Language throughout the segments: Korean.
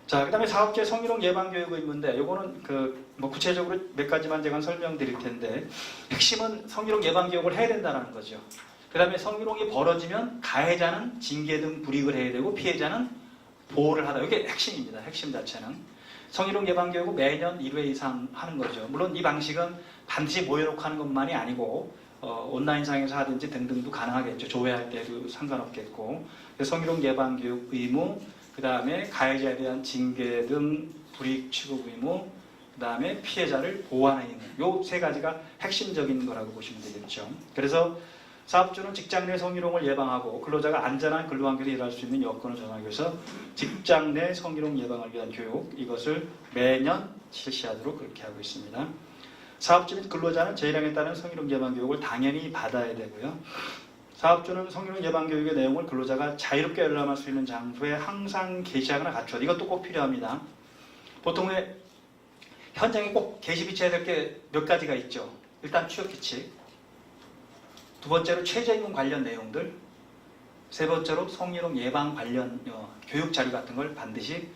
자, 그 다음에 사업주의 성희롱 예방 교육 의무인데, 요거는 뭐 구체적으로 몇 가지만 제가 설명드릴 텐데, 핵심은 성희롱 예방 교육을 해야 된다는 거죠. 그 다음에 성희롱이 벌어지면 가해자는 징계 등 불이익을 해야 되고, 피해자는 보호를 하다. 이게 핵심입니다. 핵심 자체는. 성희롱 예방 교육은 매년 1회 이상 하는 거죠. 물론 이 방식은 반드시 모여놓고 하는 것만이 아니고, 온라인상에서 하든지 등등도 가능하겠죠. 조회할 때도 상관없겠고. 성희롱 예방 교육 의무, 그 다음에 가해자에 대한 징계 등 불이익 취급 의무, 그 다음에 피해자를 보호하는 의무. 요 세 가지가 핵심적인 거라고 보시면 되겠죠. 그래서 사업주는 직장 내 성희롱을 예방하고 근로자가 안전한 근로환경에서 일할 수 있는 여건을 전하기 위해서 직장 내 성희롱 예방을 위한 교육, 이것을 매년 실시하도록 그렇게 하고 있습니다. 사업주 및 근로자는 제1항에 따른 성희롱 예방 교육을 당연히 받아야 되고요. 사업주는 성희롱 예방 교육의 내용을 근로자가 자유롭게 열람할 수 있는 장소에 항상 게시하거나 갖춰야 돼. 이것도 꼭 필요합니다. 보통 현장에 꼭 게시 비치해야 될 게 몇 가지가 있죠. 일단 취업 규칙, 두 번째로 최저임금 관련 내용들, 세 번째로 성희롱 예방 관련 교육 자료 같은 걸 반드시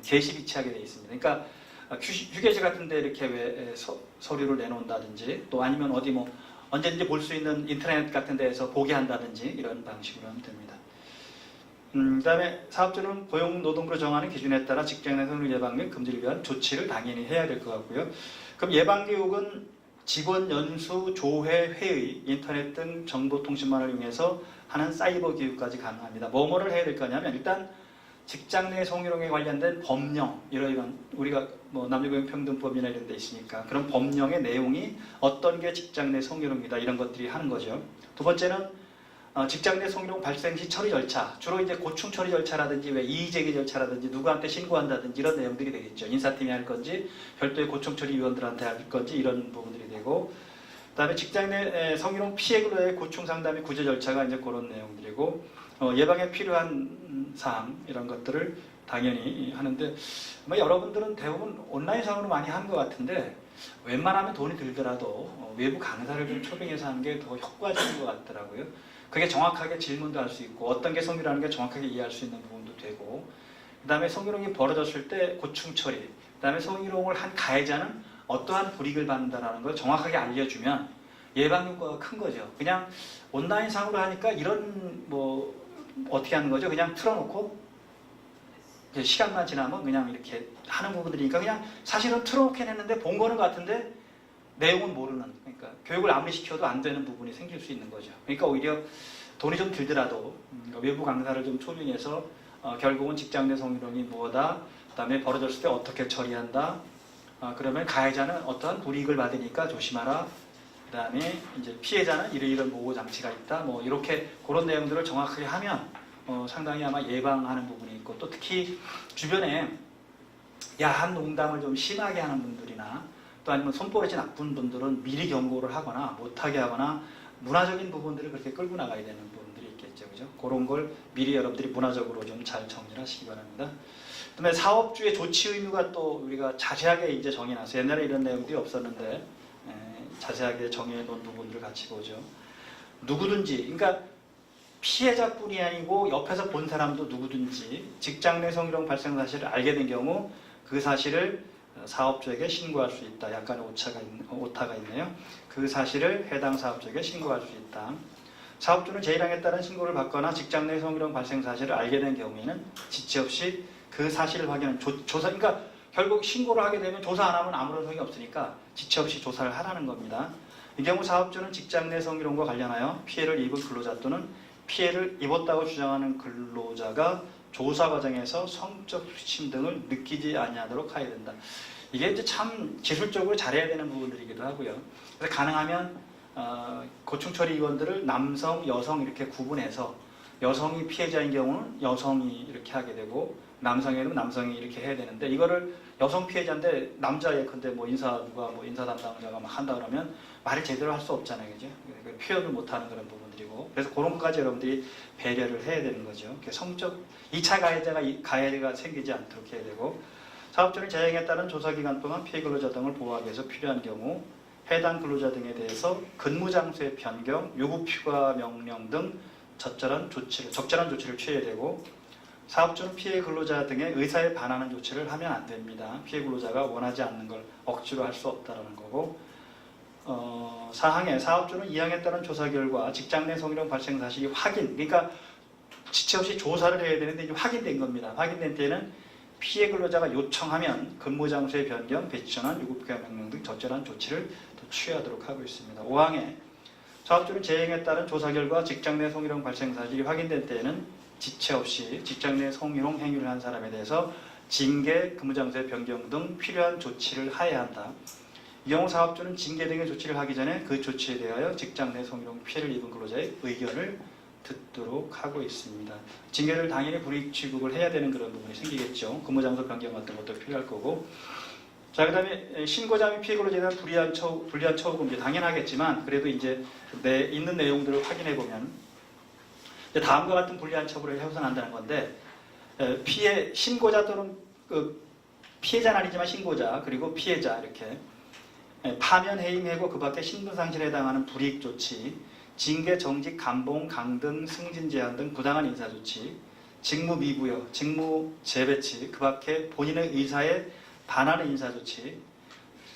게시 비치하게 되어 있습니다. 그러니까 휴게실 같은 데 이렇게 왜 서류를 내놓는다든지, 또 아니면 어디 뭐 언제든지 볼 수 있는 인터넷 같은 데에서 보게 한다든지, 이런 방식으로 하면 됩니다. 그 다음에 사업주는 고용노동부로 정하는 기준에 따라 직장 내 성희롱 예방 및 금지를 위한 조치를 당연히 해야 될 것 같고요. 그럼 예방교육은 직원 연수, 조회, 회의, 인터넷 등 정보통신망을 이용해서 하는 사이버 교육까지 가능합니다. 뭐를 해야 될 거냐면, 일단 직장 내 성희롱에 관련된 법령, 이런 우리가 뭐 남녀고용평등법이나 이런 데 있으니까 그런 법령의 내용이 어떤 게 직장 내 성희롱이다, 이런 것들이 하는 거죠. 두 번째는 직장 내 성희롱 발생 시 처리 절차, 주로 이제 고충 처리 절차라든지 왜 이의제기 절차라든지 누구한테 신고한다든지 이런 내용들이 되겠죠. 인사팀이 할 건지 별도의 고충 처리 위원들한테 할 건지, 이런 부분들이 되고, 그다음에 직장 내 성희롱 피해자의 고충 상담의 구제 절차가 이제 그런 내용들이고, 예방에 필요한 사항, 이런 것들을 당연히 하는데, 여러분들은 대부분 온라인상으로 많이 하는 것 같은데, 웬만하면 돈이 들더라도 외부 강사를 좀 초빙해서 하는 게 더 효과적인 것 같더라고요. 그게 정확하게 질문도 할 수 있고, 어떤 게 성희롱이라는 게 정확하게 이해할 수 있는 부분도 되고, 그 다음에 성희롱이 벌어졌을 때 고충 처리, 그 다음에 성희롱을 한 가해자는 어떠한 불이익을 받는다는 걸 정확하게 알려주면 예방 효과가 큰 거죠. 그냥 온라인상으로 하니까 이런 어떻게 하는 거죠? 그냥 틀어놓고 시간만 지나면 그냥 이렇게 하는 부분들이니까, 그냥 사실은 틀어놓긴 했는데 본 거는 같은데 내용은 모르는, 그러니까 교육을 아무리 시켜도 안 되는 부분이 생길 수 있는 거죠. 그러니까 오히려 돈이 좀 들더라도 외부 강사를 좀 초빙해서 결국은 직장 내 성희롱이 뭐다, 그 다음에 벌어졌을 때 어떻게 처리한다, 그러면 가해자는 어떠한 불이익을 받으니까 조심하라, 그 다음에 이제 피해자는 이런 보호 장치가 있다, 뭐 이렇게 그런 내용들을 정확하게 하면 상당히 아마 예방하는 부분이 있고, 또 특히 주변에 야한 농담을 좀 심하게 하는 분들이나, 또 아니면 손버릇이 나쁜 분들은 미리 경고를 하거나 못하게 하거나, 문화적인 부분들을 그렇게 끌고 나가야 되는 부분들이 있겠죠. 그죠? 그런 걸 미리 여러분들이 문화적으로 좀 잘 정리를 하시기 바랍니다. 그 다음에 사업주의 조치 의무가 또 우리가 자세하게 이제 정해놨어요. 옛날에 이런 내용들이 없었는데 자세하게 정해놓은 부분들을 같이 보죠. 누구든지, 그러니까 피해자뿐이 아니고 옆에서 본 사람도 누구든지 직장 내 성희롱 발생 사실을 알게 된 경우 그 사실을 사업주에게 신고할 수 있다. 약간의 오타가 있네요. 그 사실을 해당 사업주에게 신고할 수 있다. 사업주는 제1항에 따른 신고를 받거나 직장 내 성희롱 발생 사실을 알게 된 경우에는 지체 없이 그 사실을 확인하는 조사, 그러니까 결국 신고를 하게 되면 조사 안 하면 아무런 소용이 없으니까 지체 없이 조사를 하라는 겁니다. 이 경우 사업주는 직장 내 성희롱과 관련하여 피해를 입은 근로자 또는 피해를 입었다고 주장하는 근로자가 조사 과정에서 성적 수침 등을 느끼지 아니하도록 해야 된다. 이게 이제 참 기술적으로 잘해야 되는 부분들이기도 하고요. 그래서 가능하면 고충처리 위원들을 남성, 여성 이렇게 구분해서, 여성이 피해자인 경우는 여성이 이렇게 하게 되고, 남성에는 남성이 이렇게 해야 되는데, 이거를 여성 피해자인데 남자 예컨대 인사 담당자가 막 한다 그러면 말을 제대로 할 수 없잖아요, 그죠? 표현을 못하는 그런 부분들이고, 그래서 그런 것까지 여러분들이 배려를 해야 되는 거죠. 성적 2차 가해가 생기지 않도록 해야 되고, 사업주는 재행에 따른 조사 기간 동안 피해 근로자 등을 보호하기 위해서 필요한 경우 해당 근로자 등에 대해서 근무 장소의 변경, 요구 휴가 명령 등 적절한 조치를 취해야 되고, 사업주는 피해 근로자 등의 의사에 반하는 조치를 하면 안 됩니다. 피해 근로자가 원하지 않는 걸 억지로 할 수 없다는 거고, 사항에 사업주는 이항에 따른 조사 결과 직장 내 성희롱 발생 사실이 확인, 그러니까 지체 없이 조사를 해야 되는데 이제 확인된 겁니다. 확인된 때에는 피해 근로자가 요청하면 근무 장소의 변경, 배치 전환, 유급 교환 명령 등 적절한 조치를 취하도록 하고 있습니다. 5항에 사업주는 재행에 따른 조사 결과 직장 내 성희롱 발생 사실이 확인된 때에는 지체 없이 직장 내 성희롱 행위를 한 사람에 대해서 징계, 근무장소의 변경 등 필요한 조치를 하여야 한다. 이 경우 사업주는 징계 등의 조치를 하기 전에 그 조치에 대하여 직장 내 성희롱 피해를 입은 근로자의 의견을 듣도록 하고 있습니다. 징계를 당연히 불이익 취급을 해야 되는 그런 부분이 생기겠죠. 근무장소 변경 같은 것도 필요할 거고. 자, 그 다음에 신고자 및 피해 근로자에 대한 불리한 처우 금지 당연하겠지만 그래도 이제 있는 내용들을 확인해 보면 다음과 같은 불리한 처벌을 해서는 안 된다는 건데, 신고자 또는 피해자는 아니지만 신고자 그리고 피해자 이렇게 파면, 해임, 해고 그 밖에 신분상실에 해당하는 불이익 조치, 징계, 정직, 감봉, 강등, 승진 제한 등 부당한 인사조치, 직무 미부여, 직무 재배치 그 밖에 본인의 의사에 반하는 인사조치,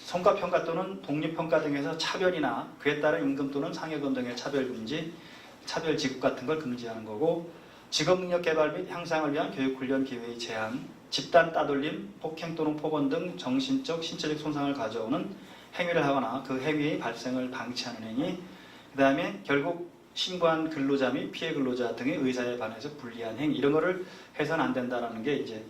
성과평가 또는 독립평가 등에서 차별이나 그에 따른 임금 또는 상여금 등의 차별금지, 차별 지급 같은 걸 금지하는 거고, 직업능력 개발 및 향상을 위한 교육훈련 기회의 제한, 집단 따돌림, 폭행 또는 폭언 등 정신적, 신체적 손상을 가져오는 행위를 하거나 그 행위의 발생을 방치하는 행위, 그 다음에 결국 신고한 근로자 및 피해 근로자 등의 의사에 반해서 불리한 행위, 이런 거를 해서는 안 된다는 게 이제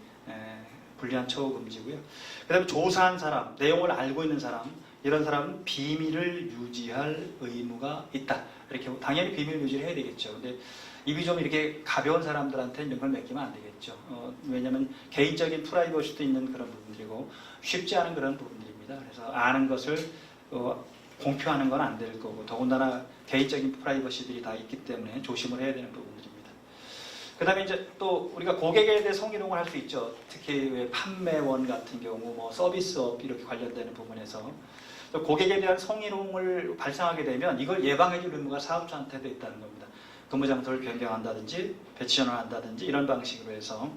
불리한 처우 금지고요. 그 다음에 조사한 사람, 내용을 알고 있는 사람, 이런 사람은 비밀을 유지할 의무가 있다. 이렇게 당연히 비밀 유지를 해야 되겠죠. 근데 입이 좀 이렇게 가벼운 사람들한테는 이런 걸 맡기면 안 되겠죠. 왜냐하면 개인적인 프라이버시도 있는 그런 부분들이고 쉽지 않은 그런 부분들입니다. 그래서 아는 것을 공표하는 건 안 될 거고, 더군다나 개인적인 프라이버시들이 다 있기 때문에 조심을 해야 되는 부분들입니다. 그 다음에 이제 또 우리가 고객에 대해 성희롱을 할 수 있죠. 특히 왜 판매원 같은 경우, 뭐 서비스업 이렇게 관련되는 부분에서 고객에 대한 성희롱을 발생하게 되면 이걸 예방해줄 의무가 사업주한테도 있다는 겁니다. 근무장소를 변경한다든지 배치 전환한다든지 이런 방식으로 해서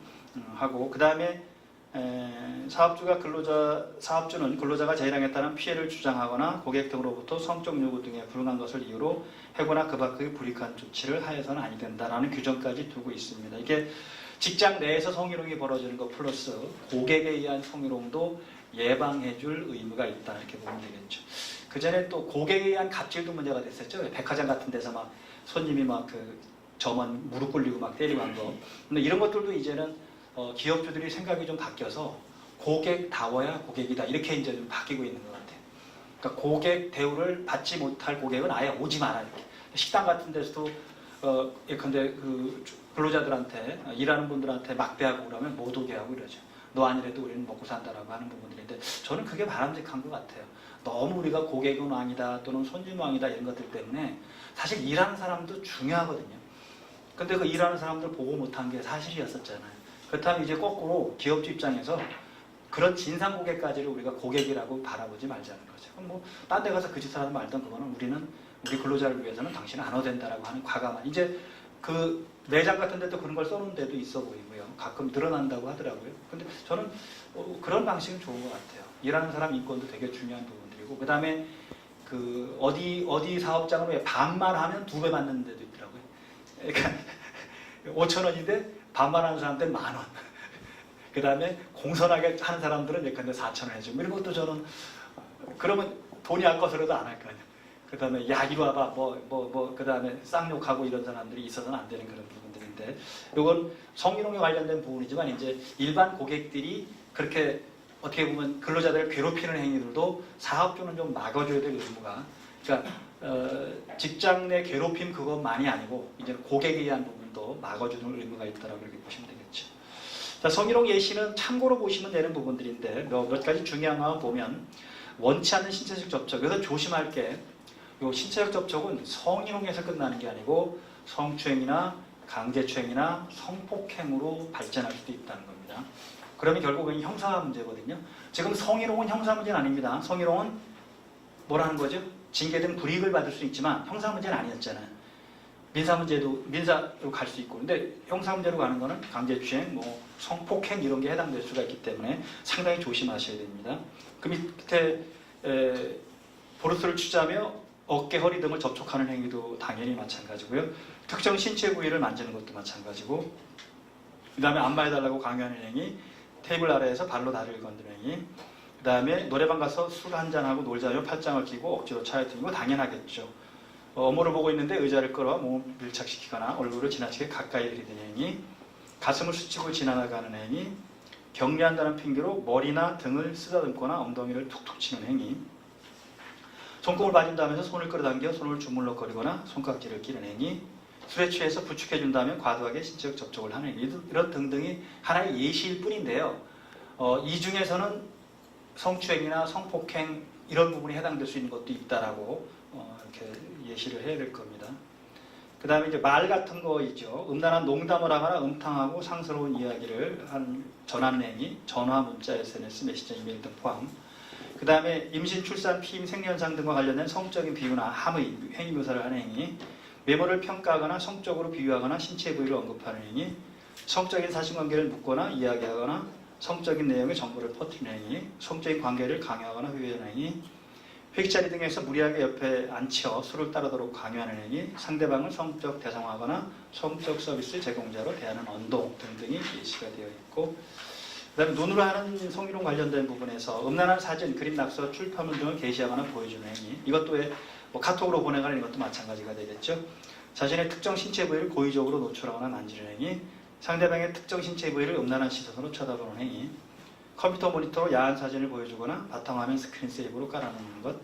하고, 그 다음에 사업주는 근로자가 재해량에 따른 피해를 주장하거나 고객 등으로부터 성적 요구 등의 불응한 것을 이유로 해고나 그 밖의 불이익한 조치를 하여서는 아니 된다라는 규정까지 두고 있습니다. 이게 직장 내에서 성희롱이 벌어지는 것 플러스 고객에 의한 성희롱도 예방해줄 의무가 있다, 이렇게 보면 되겠죠. 그 전에 또 고객에 의한 갑질도 문제가 됐었죠. 백화점 같은 데서 막 손님이 막 그 점원 무릎 꿇리고 막 때리고 한 거. 근데 이런 것들도 이제는 기업주들이 생각이 좀 바뀌어서 고객다워야 고객이다, 이렇게 이제 좀 바뀌고 있는 것 같아요. 그러니까 고객 대우를 받지 못할 고객은 아예 오지 마라, 이렇게. 식당 같은 데서도 예컨대 그 근로자들한테, 일하는 분들한테 막대하고 그러면 못 오게 하고 이러죠. 너 아니래도 우리는 먹고 산다라고 하는 부분들인데, 저는 그게 바람직한 것 같아요. 너무 우리가 고객은 왕이다 또는 손님 왕이다 이런 것들 때문에 사실 일하는 사람도 중요하거든요. 근데 그 일하는 사람들 보고 못한 게 사실이었었잖아요. 그렇다면 이제 거꾸로 기업주 입장에서 그런 진상 고객까지를 우리가 고객이라고 바라보지 말자는 거죠. 뭐 딴 데 가서 그 짓을 하든 말든 그거는 우리 근로자를 위해서는 당신은 안 와된다라고 하는 과감한, 이제 그 매장 같은 데도 그런 걸 써놓은 데도 있어 보이고요. 가끔 늘어난다고 하더라고요. 근데 저는 그런 방식은 좋은 것 같아요. 일하는 사람 인권도 되게 중요한 부분들이고, 그 다음에 그 어디 사업장은 왜 반만 하면 2배 받는 데도 있더라고요. 그러니까 5,000원인데 반말하는 사람한테는 10,000원. 그 다음에 공손하게 하는 사람들은 예컨대 4,000원 해주고, 이런 것도 저는 그러면 돈이 아까워서라도 안 할 거 아니에요. 그 다음에 야 이리 와봐 그 다음에 쌍욕하고 이런 사람들이 있어서는 안 되는 그런 부분들인데, 이건 성희롱에 관련된 부분이지만 이제 일반 고객들이 그렇게 어떻게 보면 근로자들을 괴롭히는 행위들도 사업주는 좀 막아줘야 될 의무가, 그러니까 직장 내 괴롭힘 그것만이 아니고 이제 고객에 의한 부분도 막아주는 의무가 있다라고 이렇게 보시면 되겠죠. 자, 성희롱 예시는 참고로 보시면 되는 부분들인데 몇 가지 중요한 거 보면, 원치 않는 신체적 접촉, 그래서 조심할 게, 요 신체적 접촉은 성희롱에서 끝나는 게 아니고 성추행이나 강제추행이나 성폭행으로 발전할 수도 있다는 겁니다. 그러면 결국은 형사 문제거든요. 지금 성희롱은 형사 문제는 아닙니다. 성희롱은 뭐라는 거죠? 징계 등 불이익을 받을 수 있지만 형사 문제는 아니었잖아요. 민사로 갈 수 있고, 근데 형사문제로 가는 거는 강제추행, 뭐 성폭행 이런 게 해당될 수가 있기 때문에 상당히 조심하셔야 됩니다. 그 밑에 보르스를 취하며 어깨, 허리 등을 접촉하는 행위도 당연히 마찬가지고요. 특정 신체 부위를 만지는 것도 마찬가지고, 그 다음에 안마해달라고 강요하는 행위, 테이블 아래에서 발로 다리를 건드는 행위, 그 다음에 노래방 가서 술 한잔하고 놀자며 팔짱을 끼고 억지로 차에 들고 당연하겠죠. 업무를 보고 있는데 의자를 끌어 몸을 밀착시키거나 얼굴을 지나치게 가까이 들이대는 행위, 가슴을 스치고 지나가는 행위, 격리한다는 핑계로 머리나 등을 쓰다듬거나 엉덩이를 툭툭 치는 행위, 손금을 봐준다면서 손을 끌어당겨 손을 주물럭거리거나 손깍지를 끼는 행위, 술에 취해서 부축해준다면 과도하게 신체적 접촉을 하는 행위, 이런 등등이 하나의 예시일 뿐인데요. 이 중에서는 성추행이나 성폭행 이런 부분이 해당될 수 있는 것도 있다라고 이렇게 예시를 해야 될 겁니다. 그 다음에 이제 말 같은 거 있죠. 음란한 농담을 하거나 음탕하고 상스러운 이야기를 전하는 행위, 전화, 문자, SNS, 메시저, 이메일 등 포함. 그 다음에 임신, 출산, 피임, 생리현상 등과 관련된 성적인 비유나 함의, 행위 묘사를 하는 행위, 외모를 평가하거나 성적으로 비유하거나 신체 부위를 언급하는 행위, 성적인 사실관계를 묻거나 이야기하거나 성적인 내용의 정보를 퍼뜨리는 행위, 성적인 관계를 강요하거나 회유하는 행위, 회식자리 등에서 무리하게 옆에 앉혀 술을 따르도록 강요하는 행위, 상대방을 성적 대상화하거나 성적 서비스 제공자로 대하는 언동 등등이 예시가 되어 있고, 그 다음에 눈으로 하는 성희롱 관련된 부분에서 음란한 사진, 그림, 낙서, 출판물 등을 게시하거나 보여주는 행위, 이것도 뭐 카톡으로 보내가는 이것도 마찬가지가 되겠죠. 자신의 특정 신체 부위를 고의적으로 노출하거나 만지는 행위, 상대방의 특정 신체 부위를 음란한 시선으로 쳐다보는 행위, 컴퓨터 모니터로 야한 사진을 보여주거나 바탕화면 스크린 세이브로 깔아놓는 것,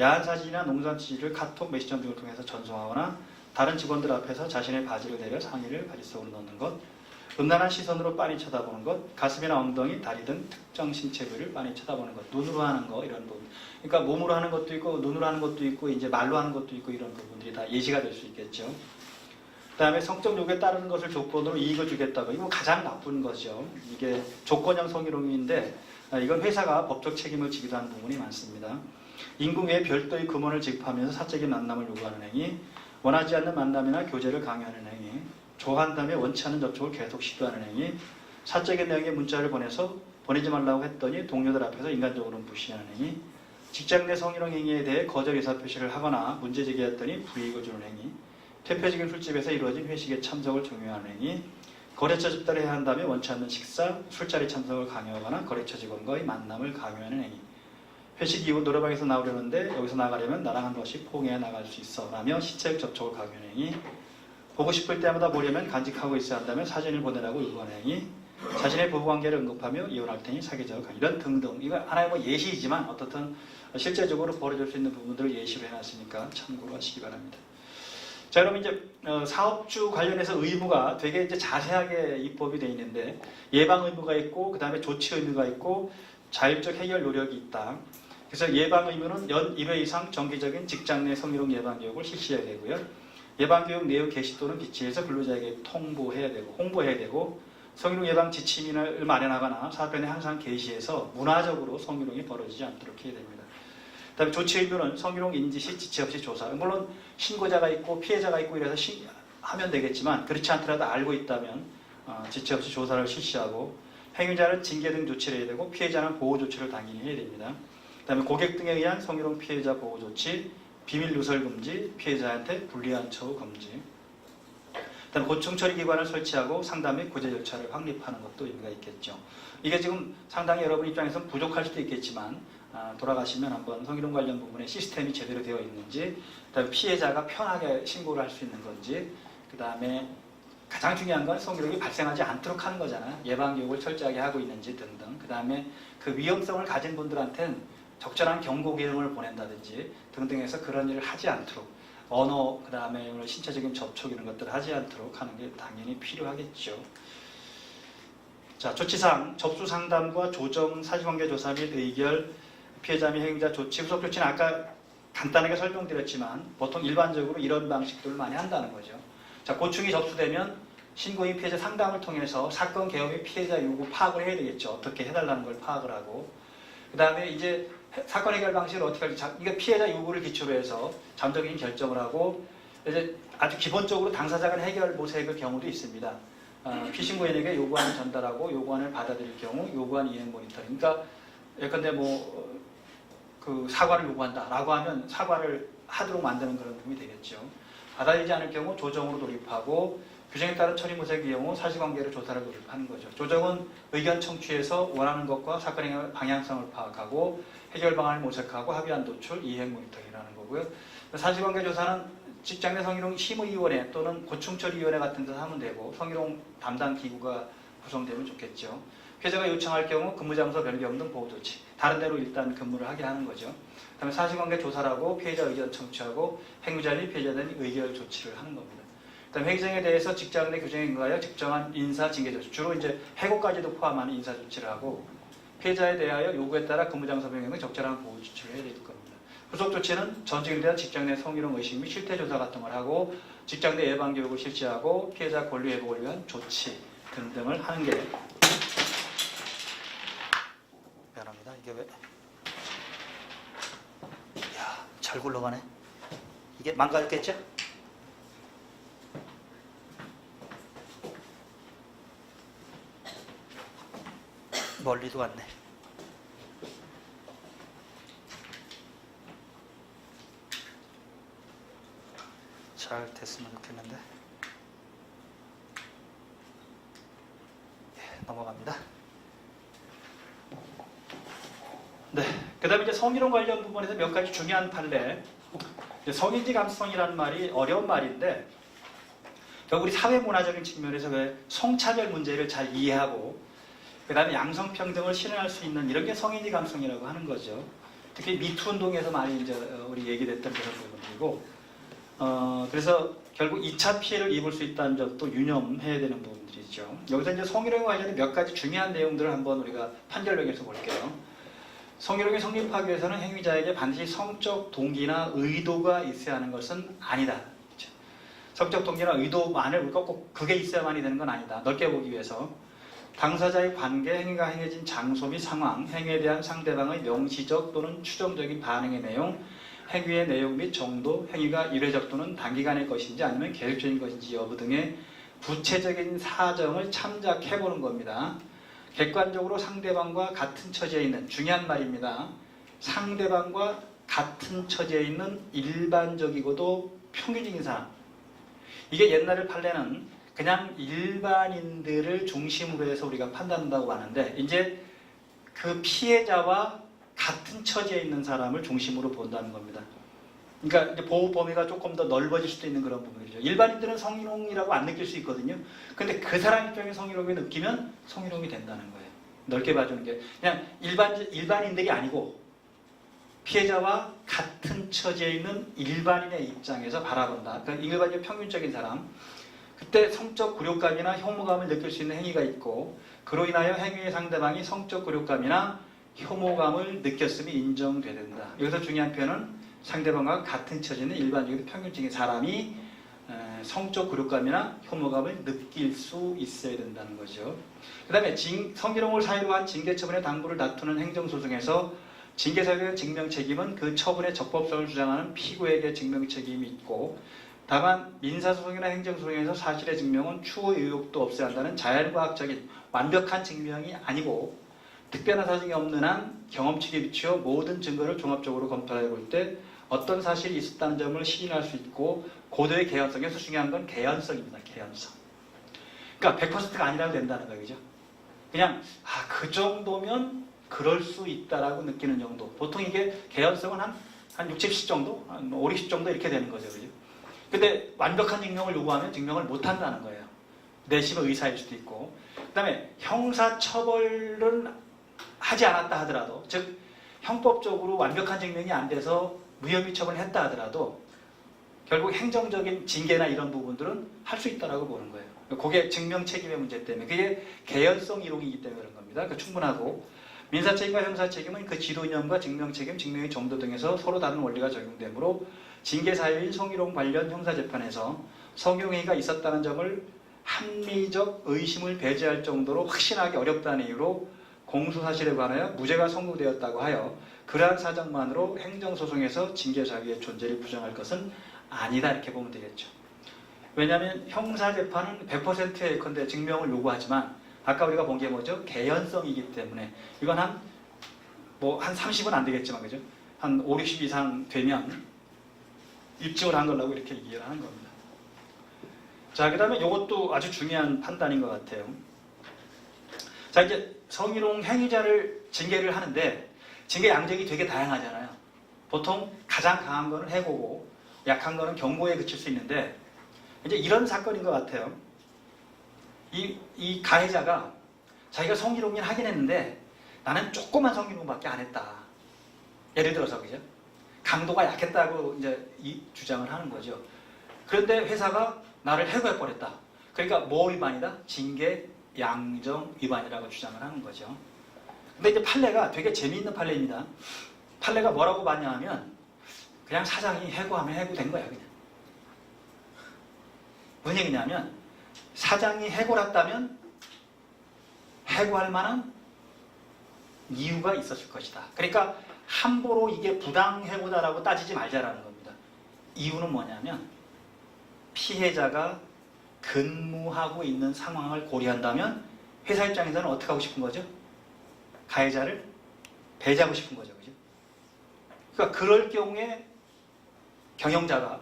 야한 사진이나 농담 취지를 카톡, 메시저 등을 통해서 전송하거나 다른 직원들 앞에서 자신의 바지를 내려 상의를 바지 속으로 넣는 것, 음란한 시선으로 빤히 쳐다보는 것, 가슴이나 엉덩이, 다리 등 특정 신체 부위를 빤히 쳐다보는 것, 눈으로 하는 거 이런 부분. 그러니까 몸으로 하는 것도 있고 눈으로 하는 것도 있고 이제 말로 하는 것도 있고 이런 부분들이 다 예시가 될 수 있겠죠. 그 다음에 성적 요구에 따르는 것을 조건으로 이익을 주겠다고, 이건 가장 나쁜 거죠. 이게 조건형 성희롱인데 이건 회사가 법적 책임을 지기도 하는 부분이 많습니다. 임금 외에 별도의 금원을 지급하면서 사적인 만남을 요구하는 행위, 원하지 않는 만남이나 교제를 강요하는 행위, 좋아한 다음에 원치 않는 접촉을 계속 시도하는 행위, 사적인 내용의 문자를 보내서 보내지 말라고 했더니 동료들 앞에서 인간적으로 무시하는 행위, 직장 내 성희롱 행위에 대해 거절 의사표시를 하거나 문제 제기했더니 불이익을 주는 행위, 대표적인 술집에서 이루어진 회식에 참석을 종용하는 행위, 거래처 집단을 해야 한다며 원치 않는 식사, 술자리 참석을 강요하거나 거래처 직원과의 만남을 강요하는 행위, 회식 이후 노래방에서 나오려는데 여기서 나가려면 나랑 한 번씩 포옹해 나갈 수 있어 라며 신체적 접촉을 강요하는 행위, 보고 싶을 때마다 보려면 간직하고 있어야 한다며 사진을 보내라고 요구하는 행위, 자신의 부부관계를 언급하며 이혼할 테니 사귀자고 강요, 이런 등등. 이거 하나의 뭐 예시이지만 어떻든 실제적으로 벌어질 수 있는 부분들을 예시로 해놨으니까 참고로 하시기 바랍니다. 자, 그럼 이제 사업주 관련해서 의무가 되게 이제 자세하게 입법이 되어 있는데, 예방 의무가 있고 그 다음에 조치 의무가 있고 자율적 해결 노력이 있다. 그래서 예방 의무는 연 1회 이상 정기적인 직장 내 성희롱 예방 교육을 실시해야 되고요. 예방 교육 내용 게시 또는 비치해서 근로자에게 통보해야 되고 홍보해야 되고, 성희롱 예방 지침인을 마련하거나 사업변에 항상 게시해서 문화적으로 성희롱이 벌어지지 않도록 해야 됩니다. 그다음에 조치 의무는 성희롱 인지 시 지체 없이 조사. 물론 신고자가 있고 피해자가 있고 이래서 하면 되겠지만, 그렇지 않더라도 알고 있다면 지체 없이 조사를 실시하고, 행위자는 징계 등 조치를 해야 되고 피해자는 보호 조치를 당연히 해야 됩니다. 그다음에 고객 등에 의한 성희롱 피해자 보호 조치, 비밀 누설 금지, 피해자한테 불리한 처우 금지. 그다음에 고충 처리 기관을 설치하고 상담 및 구제 절차를 확립하는 것도 의미가 있겠죠. 이게 지금 상당히 여러분 입장에서는 부족할 수도 있겠지만, 돌아가시면 한번 성희롱 관련 부분에 시스템이 제대로 되어 있는지, 그다음에 피해자가 편하게 신고를 할 수 있는 건지, 그다음에 가장 중요한 건 성희롱이 발생하지 않도록 하는 거잖아요. 예방 교육을 철저하게 하고 있는지 등등. 그다음에 그 위험성을 가진 분들한테는 적절한 경고 기능을 보낸다든지 등등해서 그런 일을 하지 않도록, 언어, 그다음에 신체적인 접촉 이런 것들을 하지 않도록 하는 게 당연히 필요하겠죠. 자, 조치사항, 접수 상담과 조정, 사실관계 조사 및 의결, 피해자 및 행위자 조치, 후속 조치는 아까 간단하게 설명드렸지만 보통 일반적으로 이런 방식들을 많이 한다는 거죠. 자, 고충이 접수되면 신고인 피해자 상담을 통해서 사건 개요 및 피해자 요구 파악을 해야 되겠죠. 어떻게 해달라는 걸 파악을 하고, 그 다음에 이제 사건 해결 방식을 어떻게 할지, 이게 피해자 요구를 기초로 해서 잠적인 결정을 하고, 이제 아주 기본적으로 당사자간 해결 모색의 경우도 있습니다. 피신고인에게 요구안을 전달하고 요구안을 받아들일 경우 요구안 이행 모니터링. 그러니까 예컨대 그 사과를 요구한다라고 하면 사과를 하도록 만드는 그런 부분이 되겠죠. 받아들이지 않을 경우 조정으로 돌입하고 규정에 따른 처리 모색의 경우 사실관계를 조사를 돌입하는 거죠. 조정은 의견 청취해서 원하는 것과 사건의 방향성을 파악하고 해결 방안을 모색하고 합의안 도출, 이행 모니터링이라는 거고요. 사실관계 조사는 직장 내 성희롱 심의위원회 또는 고충처리위원회 같은 데서 하면 되고 성희롱 담당 기구가 구성되면 좋겠죠. 피해자가 요청할 경우 근무장소 변경 등 보호조치, 다른 데로 일단 근무를 하게 하는 거죠. 그다음에 사실관계 조사라고 피해자 의견 청취하고 행위자 및 피해자에 대한 의결 조치를 하는 겁니다. 그다음 회의정에 대해서 직장 내 규정에 의하여 직정한 인사 징계 조치, 주로 이제 해고까지도 포함하는 인사 조치를 하고 피해자에 대하여 요구에 따라 근무장소 변경 등 적절한 보호 조치를 해야 될 겁니다. 후속 조치는 전직에 대한 직장 내 성희롱 의식 및 실태 조사 같은 걸 하고 직장 내 예방 교육을 실시하고 피해자 권리 회복을 위한 조치 등등을 하는 게 미안합니다. 이게 왜? 야, 잘 굴러가네. 이게 망가졌겠죠? 멀리도 갔네. 잘 됐으면 좋겠는데. 넘어갑니다. 네, 그 다음에 이제 성희롱 관련 부분에서 몇 가지 중요한 판례. 성인지 감수성이라는 말이 어려운 말인데 결국 우리 사회문화적인 측면에서 왜 성차별 문제를 잘 이해하고 그 다음에 양성평등을 실현할 수 있는 이런 게 성인지 감수성이라고 하는 거죠. 특히 미투 운동에서 많이 이제 우리 얘기됐던 그런 부분이고 그래서 결국 2차 피해를 입을 수 있다는 점도 유념해야 되는 부분들이죠. 여기서 이제 성희롱에 관련된 몇 가지 중요한 내용들을 한번 우리가 판결력에서 볼게요. 성희롱이 성립하기 위해서는 행위자에게 반드시 성적 동기나 의도가 있어야 하는 것은 아니다. 그렇죠? 성적 동기나 의도만을 꼭 그게 있어야만이 되는 건 아니다. 넓게 보기 위해서 당사자의 관계, 행위가 행해진 장소 및 상황, 행위에 대한 상대방의 명시적 또는 추정적인 반응의 내용, 행위의 내용 및 정도, 행위가 일회적 또는 단기간의 것인지 아니면 계획적인 것인지 여부 등의 구체적인 사정을 참작해보는 겁니다. 객관적으로 상대방과 같은 처지에 있는, 중요한 말입니다. 상대방과 같은 처지에 있는 일반적이고도 평균적인 사람. 이게 옛날의 판례는 그냥 일반인들을 중심으로 해서 우리가 판단한다고 하는데 이제 그 피해자와 같은 처지에 있는 사람을 중심으로 본다는 겁니다. 그러니까 이제 보호 범위가 조금 더 넓어질 수도 있는 그런 부분이죠. 일반인들은 성희롱이라고 안 느낄 수 있거든요. 근데 그 사람 입장에 성희롱이 느끼면 성희롱이 된다는 거예요. 넓게 봐주는 게 그냥 일반인들이 아니고 피해자와 같은 처지에 있는 일반인의 입장에서 바라본다. 그러니까 일반적 평균적인 사람. 그때 성적 굴욕감이나 혐오감을 느낄 수 있는 행위가 있고 그로 인하여 행위의 상대방이 성적 굴욕감이나 혐오감을 느꼈음이 인정돼야 된다. 여기서 중요한 표현은 상대방과 같은 처지는 일반적인 평균적인 사람이 성적 굴욕감이나 혐오감을 느낄 수 있어야 된다는 거죠. 그 다음에 성희롱을 사유로 한 징계처분의 당부를 다투는 행정소송에서 징계사유의 증명책임은 그 처분의 적법성을 주장하는 피고에게 증명책임이 있고 다만 민사소송이나 행정소송에서 사실의 증명은 추후 의혹도 없어야 한다는 자연과학적인 완벽한 증명이 아니고 특별한 사정이 없는 한 경험치에 비추어 모든 증거를 종합적으로 검토해 볼 때 어떤 사실이 있었다는 점을 시인할 수 있고 고도의 개연성, 여기서 중요한 건 개연성입니다. 개연성. 그러니까 100%가 아니라도 된다는 거죠. 그냥 그 정도면 그럴 수 있다라고 느끼는 정도. 보통 이게 개연성은 한 60, 70 정도? 한 5, 60 정도 이렇게 되는 거죠. 그죠? 근데 완벽한 증명을 요구하면 증명을 못 한다는 거예요. 내심의 의사일 수도 있고. 그 다음에 형사처벌은 하지 않았다 하더라도, 즉 형법적으로 완벽한 증명이 안 돼서 무혐의 처벌을 했다 하더라도 결국 행정적인 징계나 이런 부분들은 할 수 있다라고 보는 거예요. 그게 증명 책임의 문제 때문에 그게 개연성 이론이기 때문에 그런 겁니다. 그 충분하고 민사 책임과 형사 책임은 그 지도 이념과 증명 책임, 증명의 정도 등에서 서로 다른 원리가 적용되므로 징계 사유인 성희롱 관련 형사 재판에서 성희롱 행위가 있었다는 점을 합리적 의심을 배제할 정도로 확신하기 어렵다는 이유로 공소사실에 관하여 무죄가 선고되었다고 하여 그러한 사정만으로 행정소송에서 징계 사유의 존재를 부정할 것은 아니다 이렇게 보면 되겠죠. 왜냐하면 형사재판은 100% 예컨대 증명을 요구하지만 아까 우리가 본 게 뭐죠? 개연성이기 때문에 이건 한 30은 안 되겠지만 그죠? 한 5, 60 이상 되면 입증을 한 거라고 이렇게 이해를 하는 겁니다. 자, 그 다음에 이것도 아주 중요한 판단인 것 같아요. 자, 이제 성희롱 행위자를 징계를 하는데 징계 양적이 되게 다양하잖아요. 보통 가장 강한 거는 해고고 약한 거는 경고에 그칠 수 있는데 이제 이런 사건인 것 같아요. 이 가해자가 자기가 성희롱을 하긴 했는데 나는 조그만 성희롱밖에 안 했다. 예를 들어서 그죠? 강도가 약했다고 이제 이 주장을 하는 거죠. 그런데 회사가 나를 해고해 버렸다. 그러니까 뭐 위반이다? 징계 양정 위반이라고 주장을 하는 거죠. 근데 이제 판례가 되게 재미있는 판례입니다. 판례가 뭐라고 봤냐 하면 그냥 사장이 해고하면 해고된 거야 그냥. 무슨 얘기냐면 사장이 해고를 했다면 해고할 만한 이유가 있었을 것이다. 그러니까 함부로 이게 부당해고다라고 따지지 말자라는 겁니다. 이유는 뭐냐면 피해자가 근무하고 있는 상황을 고려한다면 회사 입장에서는 어떻게 하고 싶은 거죠? 가해자를 배제하고 싶은 거죠. 그죠? 그러니까 그럴 경우에 경영자가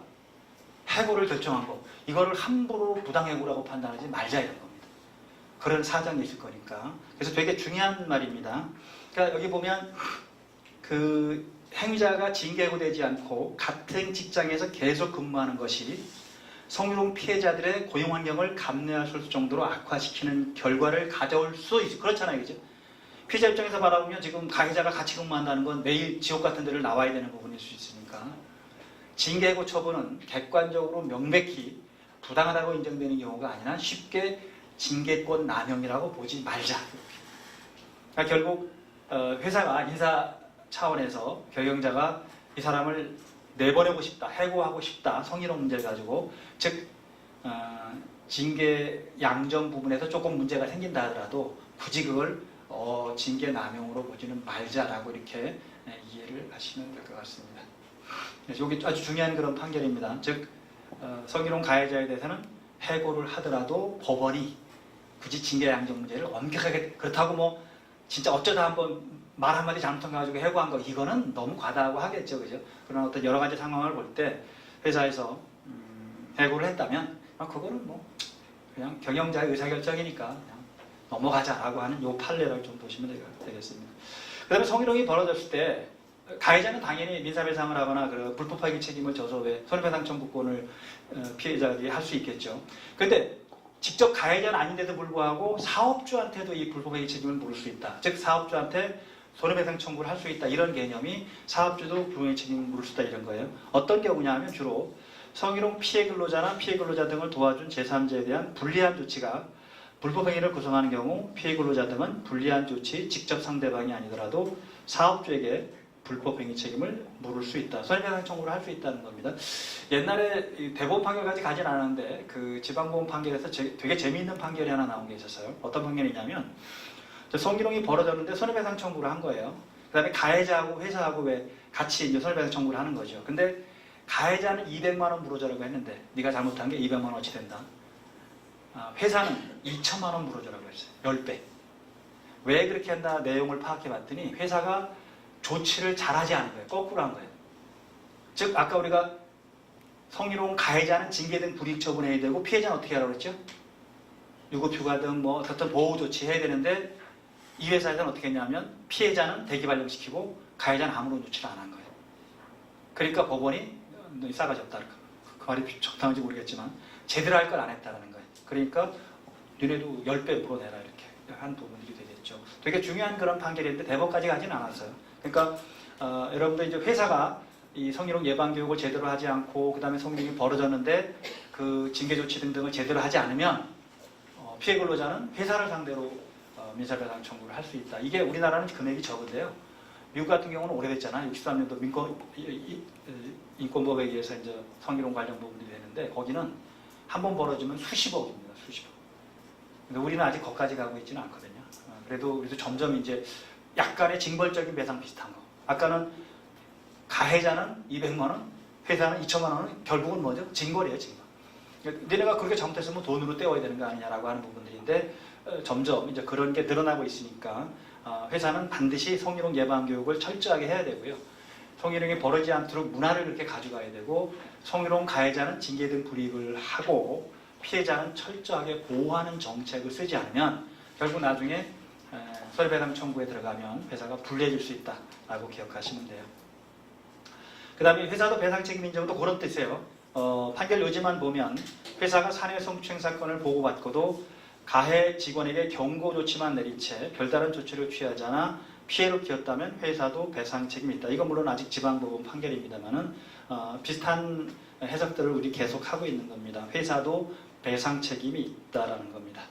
해고를 결정한 거 이거를 함부로 부당해고라고 판단하지 말자 이런 겁니다. 그런 사정이 있을 거니까. 그래서 되게 중요한 말입니다. 그러니까 여기 보면 그 행위자가 징계해고되지 않고 같은 직장에서 계속 근무하는 것이 성희롱 피해자들의 고용 환경을 감내하실 정도로 악화시키는 결과를 가져올 수 있어요. 그렇잖아요. 그죠? 피해자 입장에서 바라보면 지금 가해자가 같이 근무한다는 건 매일 지옥 같은 데를 나와야 되는 부분일 수 있으니까 징계해고 처분은 객관적으로 명백히 부당하다고 인정되는 경우가 아니라 쉽게 징계권 남용이라고 보지 말자. 그러니까 결국 회사가 인사 차원에서 경영자가 이 사람을 내보내고 싶다, 해고하고 싶다, 성희롱 문제를 가지고 즉 징계 양정 부분에서 조금 문제가 생긴다 하더라도 굳이 그걸 징계 남용으로 보지는 말자라고 이렇게 이해를 하시면 될 것 같습니다. 여기 아주 중요한 그런 판결입니다. 즉 성희롱 가해자에 대해서는 해고를 하더라도 법원이 굳이 징계 양정 문제를 엄격하게 그렇다고 뭐 진짜 어쩌다 한번 말 한마디 잘못해가지고 해고한 거 이거는 너무 과다하고 하겠죠, 그죠? 그런 어떤 여러 가지 상황을 볼 때 회사에서 해고를 했다면 그거는 뭐 그냥 경영자의 의사결정이니까 그냥 넘어가자라고 하는 요 판례를 좀 보시면 되겠습니다. 그다음에 성희롱이 벌어졌을 때 가해자는 당연히 민사배상을 하거나 그 불법행위 책임을 져서 왜 손해배상 청구권을 피해자들이 할 수 있겠죠. 그런데 직접 가해자는 아닌데도 불구하고 사업주한테도 이 불법행위 책임을 물을 수 있다. 즉 사업주한테 손해배상 청구를 할 수 있다. 이런 개념이 사업주도 불법행위 책임을 물을 수 있다 이런 거예요. 어떤 경우냐 하면 주로 성희롱 피해 근로자나 피해 근로자 등을 도와준 제3자에 대한 불리한 조치가 불법행위를 구성하는 경우 피해 근로자 등은 불리한 조치 직접 상대방이 아니더라도 사업주에게 불법행위 책임을 물을 수 있다. 손해배상 청구를 할 수 있다는 겁니다. 옛날에 대법원 판결까지 가진 않았는데 그 지방법원 판결에서 되게 재미있는 판결이 하나 나온 게 있었어요. 어떤 판결이냐면 성희롱이 벌어졌는데 손해배상 청구를 한 거예요. 그 다음에 가해자하고 회사하고 왜 같이 이제 손해배상 청구를 하는 거죠. 근데 가해자는 200만 원 물어주라고 했는데 네가 잘못한 게 200만 원어치 된다. 회사는 2천만 원 물어주라고 했어요. 10배. 왜 그렇게 한다 내용을 파악해 봤더니 회사가 조치를 잘하지 않은 거예요. 거꾸로 한 거예요. 즉 아까 우리가 성희롱 가해자는 징계 등 불이익 처분해야 되고 피해자는 어떻게 하라고 그랬죠? 유급휴가 등 뭐 어떤 보호 조치 해야 되는데 이 회사에서는 어떻게 했냐면 피해자는 대기 발령시키고 가해자는 아무런 조치를 안 한 거예요. 그러니까 법원이 싸가지 없다. 그 말이 적당한지 모르겠지만 제대로 할 걸 안 했다는 거예요. 그러니까 너네도 10배 물어내라 이렇게 한 부분들이 되겠죠. 되게 중요한 그런 판결인데 대법까지 가지는 않았어요. 그러니까 여러분들 이제 회사가 이 성희롱 예방 교육을 제대로 하지 않고 그다음에 성희롱이 벌어졌는데 그 징계 조치 등등을 제대로 하지 않으면 피해 근로자는 회사를 상대로 민사배상 청구를 할 수 있다. 이게 우리나라는 금액이 적은데요. 미국 같은 경우는 오래됐잖아요. 63년도 인권법에 의해서 이제 성희롱 관련 부분이 되는데 거기는 한 번 벌어지면 수십억입니다. 수십억. 근데 우리는 아직 거기까지 가고 있지는 않거든요. 그래도 점점 이제 약간의 징벌적인 배상 비슷한 거. 아까는 가해자는 200만 원, 회사는 2천만 원은 결국은 뭐죠? 징벌이에요, 징벌. 너네가 그렇게 잘못했으면 돈으로 떼어야 되는 거 아니냐라고 하는 부분들인데 점점 이제 그런 게 늘어나고 있으니까 회사는 반드시 성희롱 예방 교육을 철저하게 해야 되고요. 성희롱이 벌어지지 않도록 문화를 그렇게 가져가야 되고 성희롱 가해자는 징계 등 불이익을 하고 피해자는 철저하게 보호하는 정책을 쓰지 않으면 결국 나중에 손해배상 청구에 들어가면 회사가 불리해질 수 있다라고 기억하시면 돼요. 그 다음에 회사도 배상 책임 인정도 그런 뜻이에요. 판결 요지만 보면 회사가 사내 성추행 사건을 보고받고도 가해 직원에게 경고 조치만 내린 채 별다른 조치를 취하지 않아 피해로 끼었다면 회사도 배상 책임이 있다. 이건 물론 아직 지방법원 판결입니다만은 비슷한 해석들을 우리 계속 하고 있는 겁니다. 회사도 배상 책임이 있다라는 겁니다.